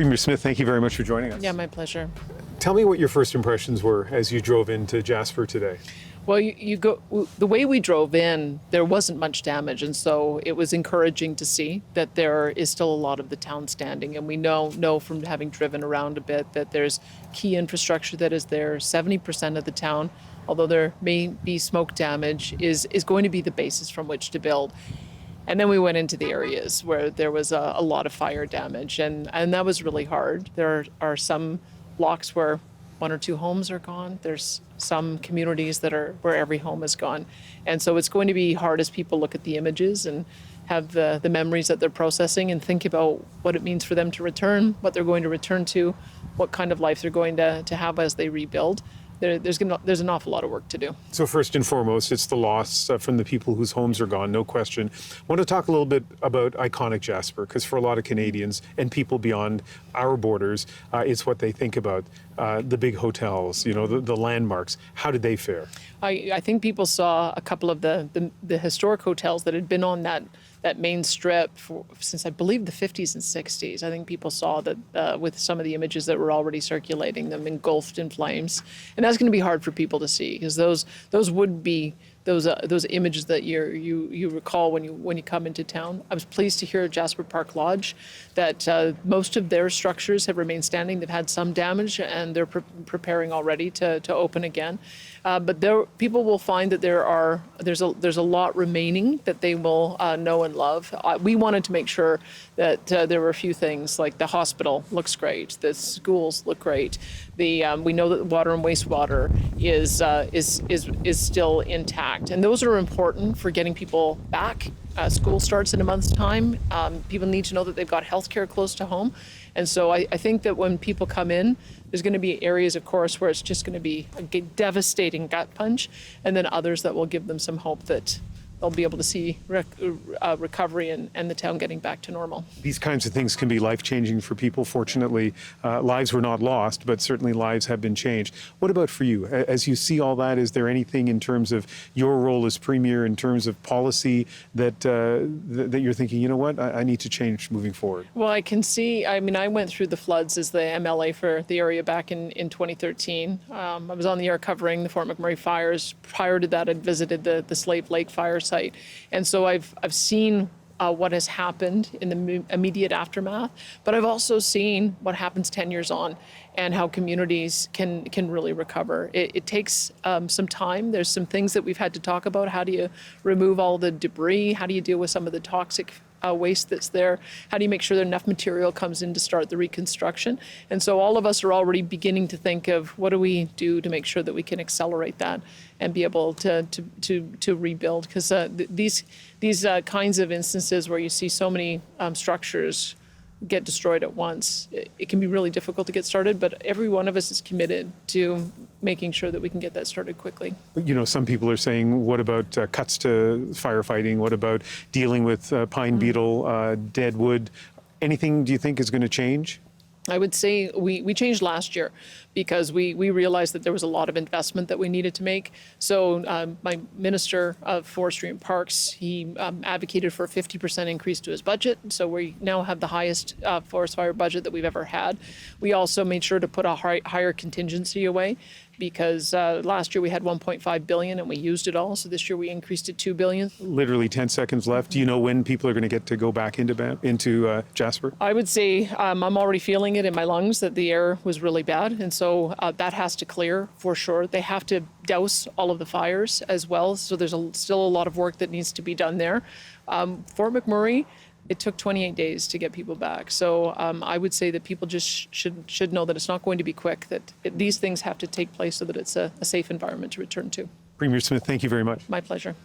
Premier Smith, thank you very much for joining us. Yeah, my pleasure. Tell me what your first impressions were as you drove into Jasper today. Well, the way we drove in, there wasn't much damage, and so it was encouraging to see that there is still a lot of the town standing. And we know from having driven around a bit that there's key infrastructure that is there. 70% of the town, although there may be smoke damage, is going to be the basis from which to build. And then we went into the areas where there was a lot of fire damage, and that was really hard. There are some blocks where one or two homes are gone. There's some communities that are where every home is gone. And so it's going to be hard as people look at the images and have the memories that they're processing and think about what it means for them to return, what they're going to return to, what kind of life they're going to have as they rebuild. There's an awful lot of work to do. So first and foremost, it's the loss from the people whose homes are gone, no question. I want to talk a little bit about iconic Jasper, because for a lot of Canadians and people beyond our borders, it's what they think about. The big hotels, the landmarks. How did they fare? I think people saw a couple of the historic hotels that had been on that main strip since I believe the 50s and 60s. I think people saw that with some of the images that were already circulating, them engulfed in flames. And that's going to be hard for people to see, because those would be those images that you recall when you come into town. I was pleased to hear at Jasper Park Lodge that most of their structures have remained standing. They've had some damage, and they're preparing already to open again. But people will find that there's a lot remaining that they will know and love. We wanted to make sure that there were a few things, like the hospital looks great, the schools look great. We know that water and wastewater is still intact, and those are important for getting people back. School starts in a month's time. People need to know that they've got healthcare close to home. And so I think that when people come in, there's going to be areas, of course, where it's just going to be a devastating gut punch, and then others that will give them some hope that they'll be able to see recovery and the town getting back to normal. These kinds of things can be life-changing for people. Fortunately, lives were not lost, but certainly lives have been changed. What about for you? As you see all that, is there anything in terms of your role as Premier, in terms of policy, that you're thinking, you know what, I need to change moving forward? Well, I can see, I went through the floods as the MLA for the area back in 2013. I was on the air covering the Fort McMurray fires. Prior to that, I'd visited the Slave Lake fire site. And so I've seen what has happened in the immediate aftermath, but I've also seen what happens 10 years on and how communities can really recover. It takes some time. There's some things that we've had to talk about. How do you remove all the debris? How do you deal with some of the toxic waste that's there? How do you make sure that enough material comes in to start the reconstruction? And so all of us are already beginning to think of what do we do to make sure that we can accelerate that and be able to rebuild, because these kinds of instances where you see so many structures get destroyed at once, it can be really difficult to get started, but every one of us is committed to making sure that we can get that started quickly. But, some people are saying, what about cuts to firefighting? What about dealing with pine beetle, dead wood? Anything do you think is going to change? I would say we changed last year because we realized that there was a lot of investment that we needed to make. So my Minister of Forestry and Parks, he advocated for a 50% increase to his budget. So we now have the highest forest fire budget that we've ever had. We also made sure to put a higher contingency away, because last year we had $1.5 billion and we used it all. So this year we increased it $2 billion. Literally 10 seconds left. Do you know when people are going to get to go back into Jasper? I would say I'm already feeling it in my lungs that the air was really bad. And so that has to clear for sure. They have to douse all of the fires as well. So there's still a lot of work that needs to be done there. Fort McMurray, it took 28 days to get people back. So I would say that people just should know that it's not going to be quick, that these things have to take place so that it's a safe environment to return to. Premier Smith, thank you very much. My pleasure.